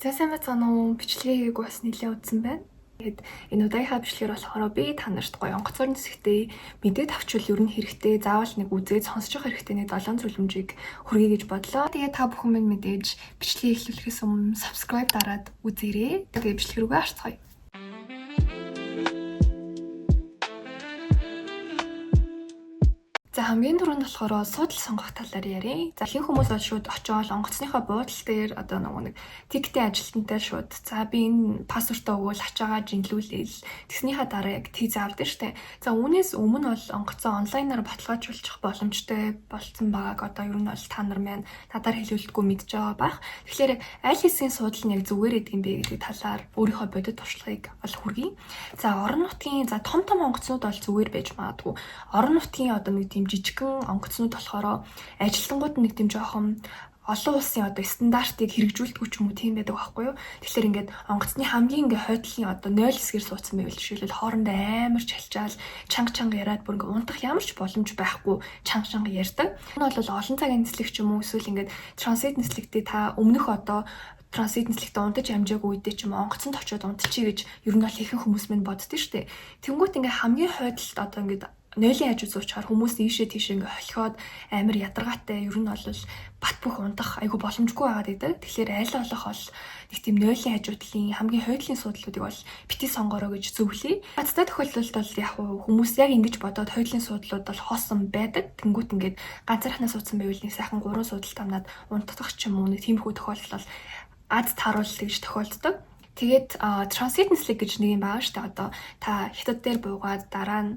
За сайн байна уу? Бичлэгийг бас нэлээд үзсэн байна. Тэгээд энэ удаагийнхаа бичлэгээр болохоор би та нарт гоё онгоцоор нисэхдээ мэдээд авчвал ер нь хэрэгтэй. Заавал нэг үзээд сонсож явах хэрэгтэй нэг 7 зөвлөмжийг хүргэе гэж бодлоо. Тэгээд та бүхэн минь мэдээж бичлэгийг эхлүүлэхээс өмнө subscribe дараад үзээрэй. Тэгээд бичлэг рүүгээ орцгоё. За хамгийн түрүүнд болохоор суудал сонгох талаар ярив. За ихэнх хүмүүс бол шууд очиод онгоцныхоо буудлын дээр одоо нэг тиктэй ажилтнтай шууд за би энэ пассвортоо өгвөл ачаагаа жинлүүлээл тэгснийхаа дараа яг тийг заавдаг штэ. За үүнээс өмнө бол онгоцоо онлайнаар баталгаажуулчих боломжтой болсон байгааг одоо ер нь бол та нар маань надаар хэлүүлдэггүй мэдж байгаа бах. Тэгэхээр аль хэсгийн суудал нь яг зүгээр гэдэг юм бэ гэдэг талаар өөрийнхөө бодит туршлагыг ол хүргэе. За орон нутгийн за том онгоцнууд бол зүгээр байж магадгүй. Орон нутгийн одоо нэг жижигхэн онгоцнууд болохоор ажилтнууд нэг тийм жоохон олон улсын одоо стандартыг хэрэгжүүлдэг ч юм уу тийм байдаг байхгүй юу. Тэгэхээр ингээд онгоцны хамгийн ингээд хойдлын одоо 0 хэсгээр суудсан байвал жишээлбэл хоорондоо амар чалчаал чанга яриад бүр ингээд унтах ямар ч боломж байхгүй чанга ярьдаг. Энэ бол олон цагийн нислэг ч юм уу эсвэл ингээд транзит нислэгтээ та өмнөх одоо транзит нислэгтээ унтаж амжаагүй үедээ ч юм уу онгоцонд очиод унтчихъя гэж ер нь бол ихэнх хүмүүс минь боддог шүү дээ. Тэнгүүт ингээд хамгийн хойдолд одоо ингээд нойлын хажуу зуучаар хүмүүс ийшээ тийшээ ингээ холхиод амар ядаргаатай ер нь бол бат бөх унтах айгу боломжгүй байгаад идэг. Тэгэхээр айл олох бол нэг тийм нойлын хажуудлын хамгийн хойдлын суудлуудыг бол бити сонгороо гэж зөвлөе. Цэцтэй тохиолдолд бол яг хүмүүс яг ингэж бодоод хойдлын суудлууд бол хоосон байдаг. Тэнгүүт ингээд ганцаархнаа суудсан байвал нэг сайхан 3 суудал тамнаад унтдах ч юм уу нэг тиймэрхүү тохиолдол бол аз тааруулалт гэж тохиолддог. Тэгээд транзит нислэг гэж нэг юм байгаа шүү дээ. Одоо та хятад дээр буугаад дараа нь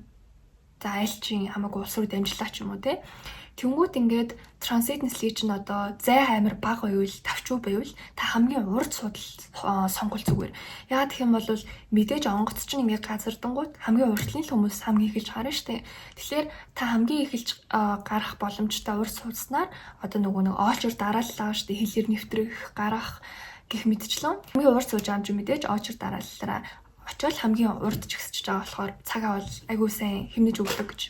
за айлчин хамаагүй улс руу дамжлаа ч юм уу те. Тэнгүүд ингээд транзит нислэг чинь одоо зай амир бага байвал тавчуу байвал та хамгийн урд суудал сонгол зүгээр. Яагаад гэх юм бол мэдээж онгоц чинь ингээд газардангууд хамгийн уртлын хүмүүс хамгийн эхэлж гарна штэ. Тэгэхээр та хамгийн эхэлж гарах боломжтой урд суудснаар одоо нэг оочор дарааллаа штэ хэлээр нэвтрэх гарах гэх мэтчлэн хамгийн урд сууж амж мэдээж оочор дарааллаараа очоод хамгийн урд ч гисэж байгаа болохоор цагаа бол айгүй сайн хэмнэж өгдөг гэж.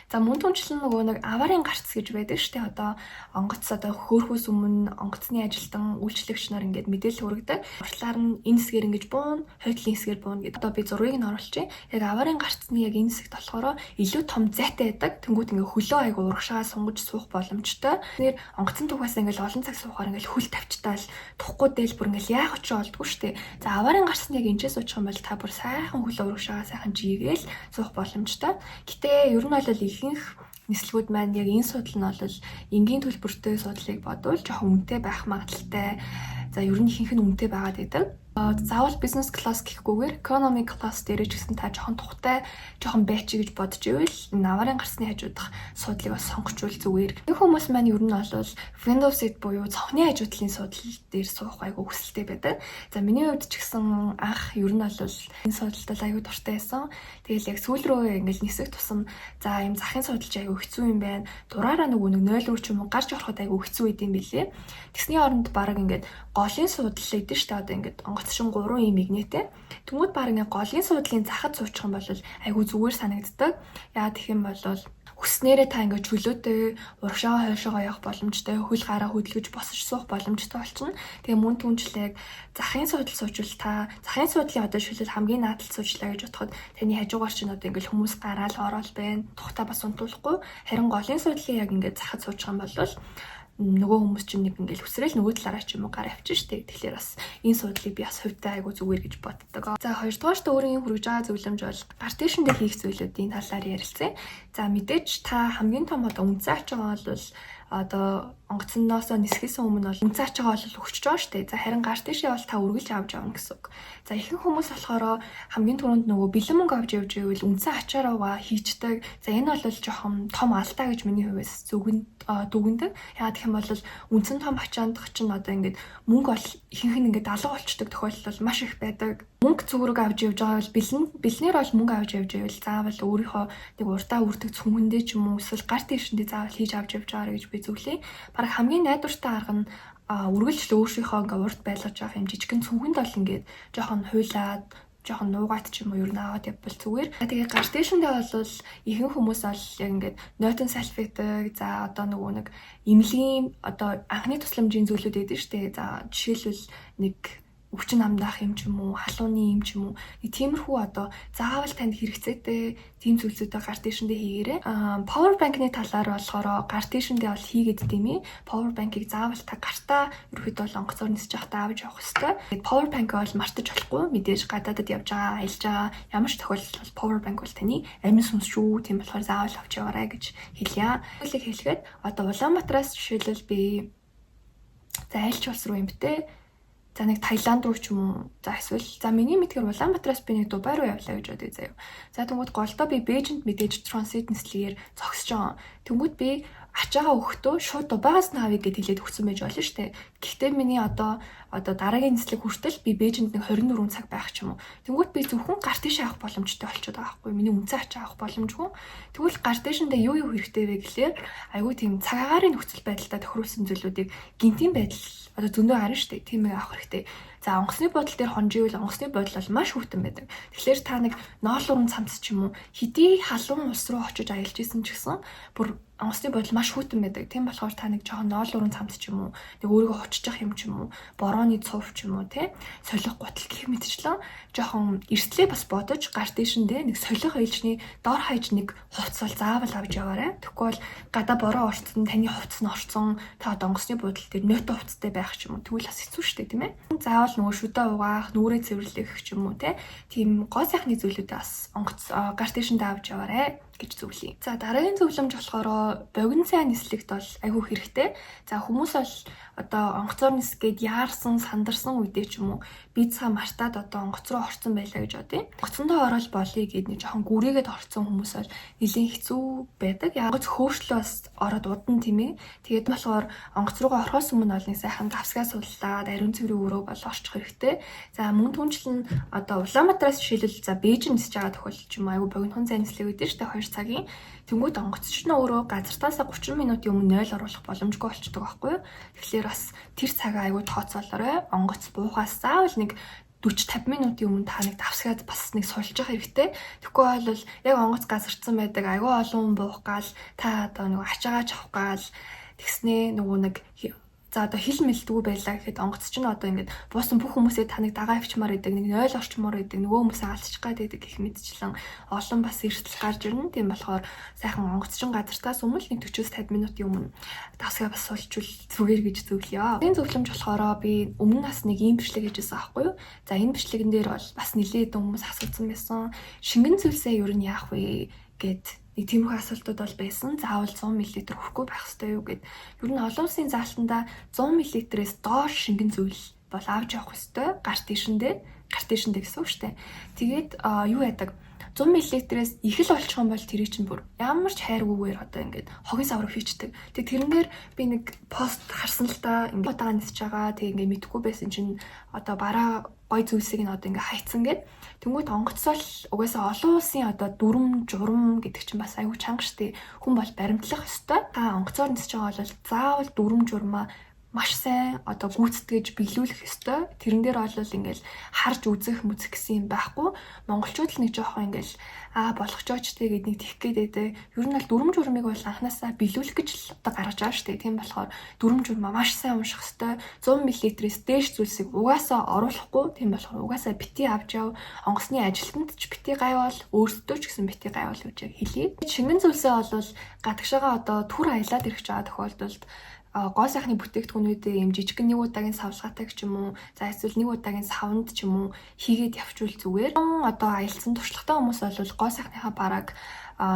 За мөн түнчлэн нэг аварын гарц гэж байдаг штэ одоо онгоц одоо хөөхөөс өмнө онгоцны ажилтан үйлчлэгч нар ингээд мэдээлэл хүргэдэг. Уртлаар нь энэ хэсгээр ингэж буун, хойдлын хэсгээр буун гэдэг. Одоо би зургийг нь оруулчих. Яг аварын гарцны яг энэ хэсэгт болохоор илүү том зайтай байдаг. Тэнгүүд ингээд хөлөө айгүй урагшаа сунгаж суух боломжтой. Тэр онгоцны тухаас ингээд олон цаг суухаар ингээд хөл тавьчтаал тухгүй дээл бүр ингээд яах ч олдгүй штэ. За аварын гарцны яг энэчээс суучих юм бол та бүр сайхан хөлөө урагшаа сайхан жигээл суух боломжтой. Гэтэ ер нь бол ихэнх нислэгүүд маань яг энэ судал нь бол энгийн төлбөртэй судлыг бодвол жоохон үнэтэй байх магадaltaй. За ер нь ихэнх нь үнэтэй байгаад байдаг. Заавал бизнес класс гэхгүйгээр economy class дээр ч гэсэн та жоохон тухтай жоохон байчи гэж бодож ивэл наварын гарсны хажуудах суудлыг бас сонгочвол зүгээр. Нэг хүмүүс маань ер нь бол Windows 8 буюу цонхны хажуудлын суудлал дээр суух айгу хүсэлтэй байдаг. За миний хувьд ч гэсэн анх ер нь бол энэ суудлалд айгу дуртай байсан. Тэгэл яг сүүл рүү ингээл нисэх тусам за юм захын суудлч айгу хэцүү юм байна. Дураараа нөгөө 0 руу ч юм уу гарч ороход айгу хэцүү идэм билээ. Тэгсний оронд баг ингээд голын суудлал идэв штэ одоо ингээд онгоцшин 3 юм игнэтэй. Тэнгүүд баг ингээ голын суудлын захад суучих юм бол айгүй зүгээр санагддаг. Яагаад гэх юм бол хүснээрээ та ингээ чөлөөтэй урагшаа хойшоогоо явах боломжтой, хөл гараа хөдөлгөж босож суух боломжтой болчихно. Тэгээ мөн түнчлэг захын суудлал суучвал та захын суудлын одоо шилэл хамгийн наадал суучлаа гэж бодоход таны хажуугаар чинь одоо ингээл хүмүүс гараал ороод байна. Тухтаа бас унтуулахгүй. Харин голын суудлын яг ингээ захад суучих юм бол нөгөө хүмүүс чинь нэг ингээл хүсрээл нөгөө талаараа ч юм уу гараа авчих штеп. Тэгэхээр бас энэ суудлыг би бас хувьдаа айгу зүгээр гэж боддог. За хоёрдугаарт өөрийн хүргэж байгаа зөвлөмж бол гар дэшиндээ хийх зүйлүүдийн талаар ярилцъя. За мэдээж та хамгийн том одоо үнцэн ач байгаа бол одоо онгоцноосоо нисэхээс өмнө бол үнцэн ач байгаа бол өгчөж байгаа штеп. За харин гар дэшээ бол та үргэлж авч явна гэсэн үг. За ихэнх хүмүүс болохоор хамгийн түрүүнд нөгөө бэлэн мөнгө авч явж байвал үнцэн ачаараа хийчдэг. За энэ бол жоохон том алдаа гэж миний хувьд дүгнэдэг. Яагаад гэх юм бол үнцэн том ачаандах чинь одоо ингээд мөнгө бол ихэнх нь ингээд алга болчдөг тохиолдол маш их байдаг. Мөнгө зүгрэг авч явж байгаа бол бэлнээр бол мөнгө авч явж байвал заавал өөрийнхөө нэг урдаа үрдэг цүнхэндээ ч юм уу эсвэл гар дэшиндээ заавал хийж авч явж байгаарай гэж би зөвлөе. Бараг хамгийн найдвартай арга нь үргэлжлэл өөрийнхөө ингээд урд байлгаж явах юм жижигхэн цүнхэнд бол ингээд жоохон хуйлаад жоохон нуугаад ч юм уу ер нь аваад явбал зүгээр. Тэгээ гар дэшиндээ бол ихэнх хүмүүс бол яг ингээд нойтон салфетэг за одоо нөгөө нэг эмнэлгийн одоо анхны тусламжийн зүйлүүд байдаг шүү дээ. За жишээлбэл нэг өвчин амдаах юм ч юм уу, халууны юм ч юм уу. Нэг тиймэрхүү одоо заавал танд хэрэгцээтэй тийм зүйлсүүдээ гар дэшиндээ хийгээрэй. Power bank-ны талаар болохоор гар дэшиндээ бол хийгээд димээ. Power bank-ыг заавал та гартаа ерөөхдөө бол онгоцоор нисэж явахдаа авч явах хэрэгтэй. Тэгээд power bank бол мартаж болохгүй. Мэдээж гадаадад явж байгаа, аялж байгаа ямар ч тохиолдолд бол power bank бол таны амин сүнс шүү. Тийм болохоор заавал авч яваарай гэж хэлье. Хэлийг хэлэхэд одоо Улаанбаатараас жишээлбэл би за айлч улс руу юм бтэ. За нэг Таиланд руу ч юм уу. За эсвэл за миний мэдгээр Улаанбаатараас би нэг Дубай руу явлаа гэж бодъё заяа. За тэнгууд голдоо би Бээжинд мэдээж транзит нислэгээр зогсож байгаа. Тэнгууд би ачаага өгөхдөө шууд Дубайгаас нь авъя гэд хэлээд өгсөн байж болно шүү дээ. Гэхдээ миний одоо дараагийн нислэг хүртэл би Бээжинд нэг 24 цаг байх ч юм уу. Тэнгууд би зөвхөн гар тийш авах боломжтой болчиход байгаа байхгүй. Миний үнцэн ачаа авах боломжгүй. Тэгвэл гар тийшэндээ юу хэрэгтэй вэ гэхлээр айгүй тийм цаг агаарын нөхцөл байдалтай тохируулсан зүйлүүдийг гинтийн байдал одоо зөндөө харна шүү дээ. Тийм авах хэрэгтэй. За онгоцны бодол дээр хонживэл онгоцны бодол бол маш хүйтэн байдаг. Тэгэхээр та нэг ноолуурын цамц ч юм уу хэдий халуун ус руу очиж аялж исэн ч гэсэн бүр онгоцны бодол маш хүйтэн байдаг. Тийм болохоор та нэг жоохон ноолуурын цамц ч юм уу нэг өөрийгөө хочж явах юм ч юм уу борооны цув ч юм уу те солих гутал гэх мэтчлэн жоохон эрслээ бас бодож гар дэшиндээ нэг солих ээлжний дор хаяж нэг хувцс бол заавал авч яваарай. Тэгэхгүй бол гадаа бороо орцсон таны хувцс нь орцсон та одоо онгоцны бодол дээр нөтө хувцстай байх ч юм уу тэгвэл бас хэцүү шттэ тийм ээ. Заавал нөгөө шүдэ угаах, нүрээ цэвэрлэх ч юм уу те тийм гоо сайхны зүйлүүдээ бас онгоц гар дэшиндээ авч яваарай гэж зөвлөе. За дараагийн зөвлөмж болохоор богино сайн нислэгт бол айгүй хэрэгтэй. За хүмүүс бол одоо онгоцоор нисгээд яарсан, сандарсан үедээ ч юм уу бицаа мартаад одоо онгоц руу орсон байлаа гэж бодъё. Онгоцондоо ороод болъё гэд нэг жоохон гүрээгээд орсон хүмүүс бол нэлийн хэцүү байдаг. Ягц хөөрчлөө бас ороод удан тийм ээ. Тэгээд болохоор онгоц руугаа орохоос өмнө бол нэг сайхан давсгаа суллаад ариун цэврийн өрөө бол орчих хэрэгтэй. За мөн түнчлэн одоо Улаанбаатараас жишээлбэл за Бээжин нисэж байгаа тохиолдол ч юм аюу богино хүн сайн нислэг үүдээ штэ 2 цагийн. Тэнгүүд онгоцч нь өөрөө газартаасаа 30 минутын өмнө 0 оруулах боломжгүй болчихдог байхгүй юу? Тэгэхээр бас тэр цагаа аюу тооцоолоорой. Онгоц буухаас заавал нэг 40-50 минутын өмнө та нэг давсгаад бас нэг сулж явах хэрэгтэй. Тэгэхгүй бол яг онгоц газарцсан байдаг аюу олон хүн буух гал та одоо нэг ачаагач авах гал тэгснээ нөгөө нэг за одоо хил мэлдэггүй байлаа гэхэд онгоц чинь одоо ингээд буусан бүх хүмүүсээ таныг дагаа авчмаар идэг нэг 0 орчмоор идэг нөгөө хүмүүсээ алцчих гад идэг гэх мэтчлэн олон бас эрсдэл гарч ирнэ. Тийм болохоор сайхан онгоц чинь газартаас өмнө нэг 40-50 минутын өмнө давсгаа бас суулжвал зүгээр гэж зөвлөё. Энэ зөвлөмж болохоор би өмнө нас нэг ийм бичлэг хийжсэн аахгүй юу. За энэ бичлэгэн дээр бол бас нэлээд хүмүүс асуусан байсан. Шингэн зүйлсээ юу нь яах вэ гэд нэг тиймэрхүү асуултууд бол байсан. Заавал 100 мл хүрхгүй байх хэрэгтэй юу гэд. Ер нь олон улсын заалтанда 100 мл-ээс доош шингэн зүйл бол авч явах хэрэгтэй. Гар тийшэндээ гэсэн үг шүү дээ. Тэгээд юу яадаг 100 мл-ээс их л болчих юм бол тэрий чинь бүр ямар ч хайргүйгээр одоо ингээд хогийн саврыг хийчдэг. Тэгээд тэрнээр би нэг пост харсан л та ингээд удаага нисэж байгаа. Тэгээд ингээд мэдхгүй байсан чинь одоо бараа гой зүйлсийг нь одоо ингээ хайцсан гэд. Тэнгүүд онгоцол угаасаа олон улсын одоо дүрм журам гэдэг чинь бас аюу чанга штэ. Хүн бол баримтлах ёстой. Та онгоцоор нисэж байгаа бол заавал дүрм журмаа маш сайн одоо гүйцэтгэж биелүүлэх ёстой. Тэрэн дээр бол ингээл харж үзэх мүзэх гэсэн юм байхгүй. Монголчууд л нэг жоохон ингээл болгочоочтэй гэд нэг тих гээд ер нь бол дүрм журмыг бол анханасаа биелүүлэх гэж л одоо гаргаж байгаа шүү дээ. Тийм болохоор дүрм журмаа маш сайн унших ёстой. 100 мл-ээс дээш зүйлсийг угаасаа оруулахгүй. Тийм болохоор угаасаа бити авч яв. Онгоцны ажилтнад ч бити гайвал өөрсдөө ч гэсэн бити гайвал гэж хэлье. Шингэн зүйлсээ бол гадагшаага одоо түр аялаад ирэх байгаа тохиолдолд гоо сайхны бүтээгдэхүүнүүдээ юм жижигэн нэг удаагийн савлгаатай ч юм уу за эсвэл нэг удаагийн савнд ч юм уу хийгээд явчвал зүгээр. Одоо аялсан туршлагатай хүмүүс бол гоо сайхныхаа бараг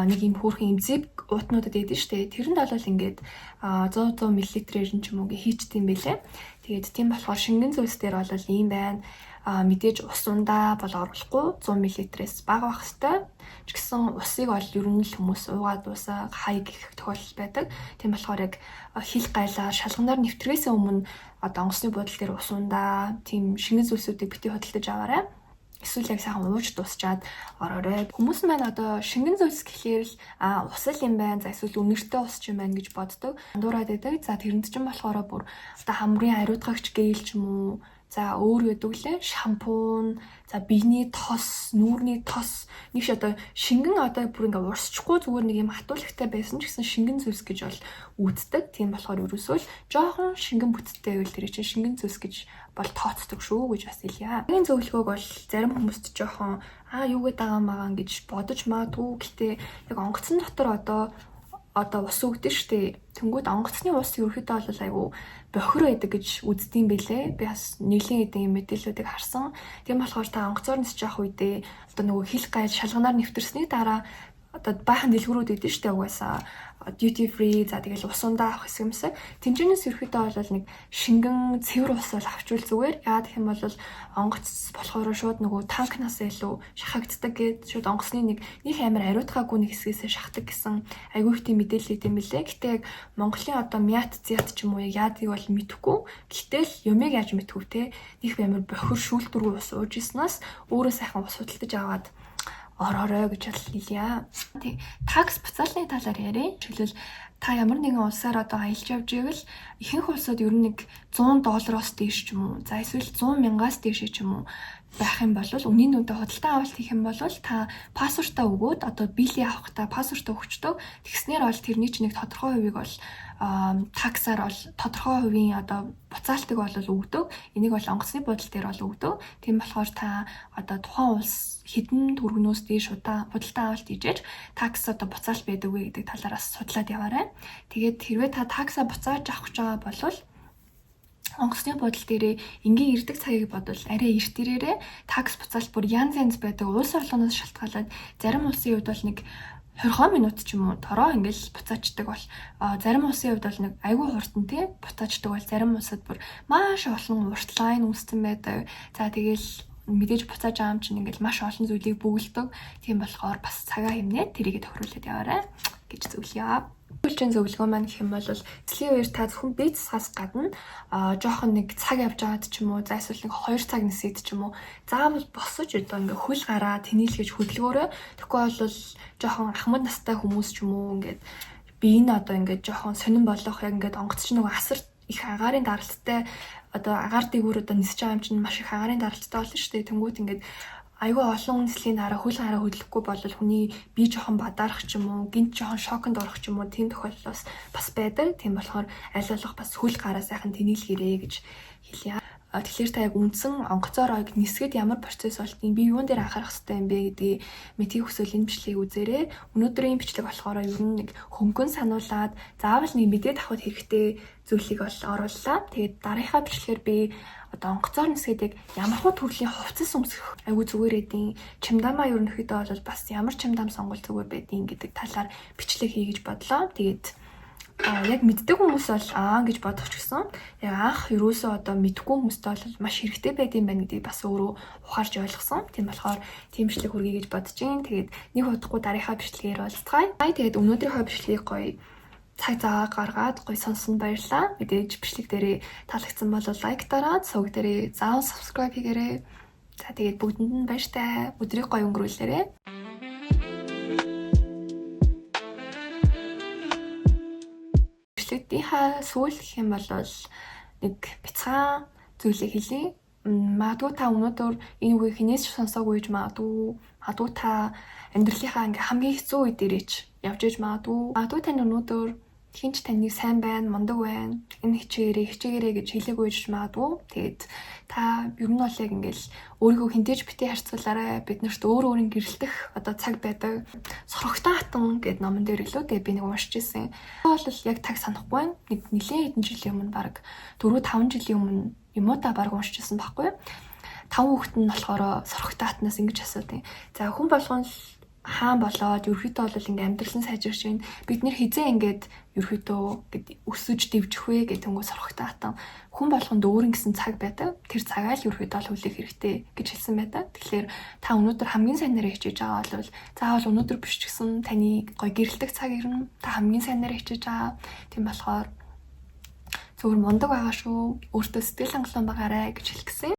нэг юм хөөрхөн зэв уутнуудад байдаг штэ. Тэрэнд бол ингээд 100 мл-ээр ч юм уу хийчдэм байлээ. Тэгээд тийм болохоор шингэн зүйлс дээр бол ийм байна. Мэдээж ус ундаа бол оруулахгүй 100 мл-ээс бага байх хэвээр. Ч гэсэн усыг бол ер нь л хүмүүс уугаад уусаа хай гэх тохиолдол байдаг. Тийм болохоор яг хил гайлаа шалганаар нэвтрээсээ өмнө одоо онгоцны бодол дээр ус ундаа тийм шингэн зүйлсүүдийг бити хөдөлж аваарай. Эсвэл яг сайхан ууж дуусчаад ороорой. Хүмүүс маань одоо шингэн зүйлс гэхлээр л усал юм байна. За эсвэл үнэртэй ус ч юм байна гэж боддог. Андуураад байдаг. За тэрэнд чинь болохоор бүр одоо хамрын ариутгагч гээл ч юм уу За өөр гэдэг лээ шампунь, за биений тос, нүүрний тос нэг ш одоо шингэн одоо бүр ингээ урсчихгүй зүгээр нэг юм хатуулагтай байсан ч гэсэн шингэн зүйлс гэж бол үздэг. Тийм болохоор ерөөсөө л жоохон шингэн бүтцтэй байвал тэр чинь шингэн зүйлс гэж бол тооцдог шүү гэж бас хэлье. Энэ зөвлөгөөг бол зарим хүмүүст жоохон юу гэдэг байгаа гэж бодож магадгүй. Гэтэ яг онгоцон дотор одоо ус өгдөг штэ. Тэнгүүд онгоцны ус ерөөхдөө бол айгүй бохир байдаг гэж үздэм билээ. Би бас нэлийн эдийн мэдээллүүдийг харсан. Тийм болохоор та онгоцоор нисэж явах үедээ одоо нөгөө хил гайд шалганаар нэвтэрсний дараа одоо баахан дэлгүүрүүд идэв штэ угаасаа duty free за тэгэл ус ундаа авах хэсэг юмсаа тэмчэнээс ерөөхдөө бол нэг шингэн цэвэр ус бол авчвал зүгээр. Яагаад гэх юм бол онгоц болохоор шууд нөгөө танкнаас илүү шахагддаг гэд шууд онгоцны нэг амар ариутгаагүй нэг хэсгээс шахдаг гэсэн айгүй их тийм мэдээлэл идэм билээ. Гэтэ яг Монголын одоо мят зят ч юм уу яадыг бол мэдэхгүй. Гэтэл юмыг яаж мэдхүү те их амар бохир шүүлтүргүй ус ууж ирснаас өөрөө сайхан ус худалдаж аваад ороорой гэж хэлье. Тэг такс буцаалны талаар ярив. Жишээлбэл та ямар нэгэн улсаар одоо аялж явж ивэл ихэнх улсууд ер нь нэг $100 дээш ч юм уу. За эсвэл 100,000-аас дээш ч юм уу байх юм бол үнийн үнэтэй худалдан авалт хийх юм бол та пассвортаа өгөөд одоо биелийн авахтаа пассвортаа өгчдөг. Тэгснээр бол тэрний чинь нэг тодорхой хувийг бол таксаар бол тодорхой хувийн одоо буцаалтыг бол өгдөг. Энийг бол онгоцны бодол дээр бол өгдөг. Тийм болохоор та одоо тухайн улс хэдэн төгрөгнөөс дээш удаа худалдан авалт хийж такс одоо буцаалт байдаг вэ гэдэг талаараас судлаад яваарай. Тэгээд хэрвээ та таксаа буцааж авах гэж байгаа бол онгоцны бодол дээрээ энгийн ирдэг цагийг бодвол арай эрт ирээрээ такс буцаалт бүр янз байдаг. Улс орлогоноос шалтгаалаад зарим улсын хувьд бол нэг 20 минут ч юм уу тороо ингээл буцаачдаг бол зарим улсын хувьд бол нэг айгүй хурдан тий буцаачдаг бол зарим улсад бүр маш олон урт лайн үүссэн байдаг. За тэгэл мэдээж буцааж байгаа юм чинь ингээл маш олон зүйлийг бөглөдөг. Тийм болохоор бас цагаа хэмнээд тэрийг тохируулаад яваарай гэж зөвлөе. Үйлчийн зөвлөгөө маань гэх юм бол эцлийн үеэр та зөвхөн бие засгаас гадна жоохон нэг цаг явж байгаад ч юм уу за эсвэл нэг 2 цаг нисээд ч юм уу заавал босож одоо ингээ хөл гараа тэнийлгэж хөдөлгөөрөө тэгэхгүй бол жоохон ахмад настай хүмүүс ч юм уу ингээд бие нь одоо ингээд жоохон сонирн болох яг ингээд онгоц чинь нөгөө асар их агаарын даралттай одоо агаар дээгүүр одоо нисэж байгаа юм чинь маш их агаарын даралттай болно шүү дээ. Тэнгүүт ингээд айгүй олон нислийн дараа хөл гараа хөдлөхгүй бол хүний бие жоохон бадарах ч юм уу гинт жоохон шоконд орох ч юм уу тийм тохиолдол бас байдаг. Тийм болохоор аль болох бас хөл гараа сайхан тэнийлгэрээ гэж хэлье. Тэгэхээр та яг үндсэн онгоцоор нисгэд ямар процесс болтгийг би юун дээр анхаарах хэрэгтэй юм бэ гэдгийг мэдхийг хүсвэл энэ бичлэгийг үзээрэй. Өнөөдрийн бичлэг болохоор ер нь нэг хөнгөн сануулад заавал нэг мэдээд авах хэрэгтэй зүйлийг бол орууллаа. Тэгээд дараагийнхаа бичлэгээр би одоо онгоцоор нисгээд яг ямар хөө төрлийн хувцас өмсөх айгүй зүгээр эдийн чимдамаа ерөнхийдөө бол бас ямар чимдам сонгол зүгээр байдیں гэдэг талаар бичлэг хий гэж бодлоо. Тэгээд яг мэддэг хүмүүс бол гэж бодох ч гэсэн яг анх юусоо одоо мэдгүй хүмүүстэй бол маш хэрэгтэй байдсан байна гэдгийг бас өөрөө ухаарч ойлгосон. Тийм болохоор тийм бичлэг хүргэе гэж бодож байна. Тэгээд нэг удахгүй дараагийнхаа бичлэгээр уулзцгаая. Тэгээд өнөөдрийнхөө бичлэгийг гоё цаг зав гаргаад гоё сонсон баярлалаа. Мэдээж бичлэг дээрээ таалагдсан бол лайк дараад сувг дээрээ заавал subscribe хийгээрэй. За тэгээд бүгдэнд нь баяртай. Өдрийг гоё өнгөрүүлээрэй. Бичлэгийнхаа сүүл гэх юм бол нэг бяцхан зүйлийг хэлье. Магадгүй та өнөөдөр энэ үгийг хинээс ч сонсоогүй гэж магадгүй та амьдралынхаа ингээ хамгийн хэцүү үе дээрээч явж иж магадгүй тань өнөөдөр хинч таныг сайн байна, мундаг байна, энэ хичээгээрэй гэж хэлээгүй гэж магадгүй. Тэгээд та ер нь бол яг ингээл өөрийгөө хинтээж битгий харьцуулаарай. Бид нарт өөрийн гэрэлтэх одоо цаг байдаг. Сорогтой хатан гэдэг номон дээр илүү тэгээд би нэг уншиж ирсэн. Това бол яг таг санахгүй байна. Нэг нэлийн хэдэн жилийн өмнө баг 4-5 жилийн өмнө юм уу та баг уншиж ирсэн байхгүй юу? 5 хүүхэд нь болохоор сорогтой хатнаас ингэж асуудیں۔ За хүн болгон хаан болоод ерөөхдөө бол ингээм амьдрал нь сайжирч байна. Бид нэр хизээ ингээд ерөөхдөө гэд өсөж дэвжих вэ гэдэг тэнгуү сорогтой хатан хүн болгонд өөр ингэсэн цаг байдаг. Тэр цагаа л ерөөхдөө л хүлээх хэрэгтэй гэж хэлсэн байдаг. Тэгэхээр та өнөөдөр хамгийн сайнараа хичээж байгаа бол заавал өнөөдөр биш ч гэсэн таны гоё гэрэлтэх цаг ирнэ. Та хамгийн сайнараа хичээж байгаа. Тийм болохоор зөвхөн мундаг байгаа шүү. Өөртөө сэтгэл хангалуун байгаарай гэж хэлэх гэсэн.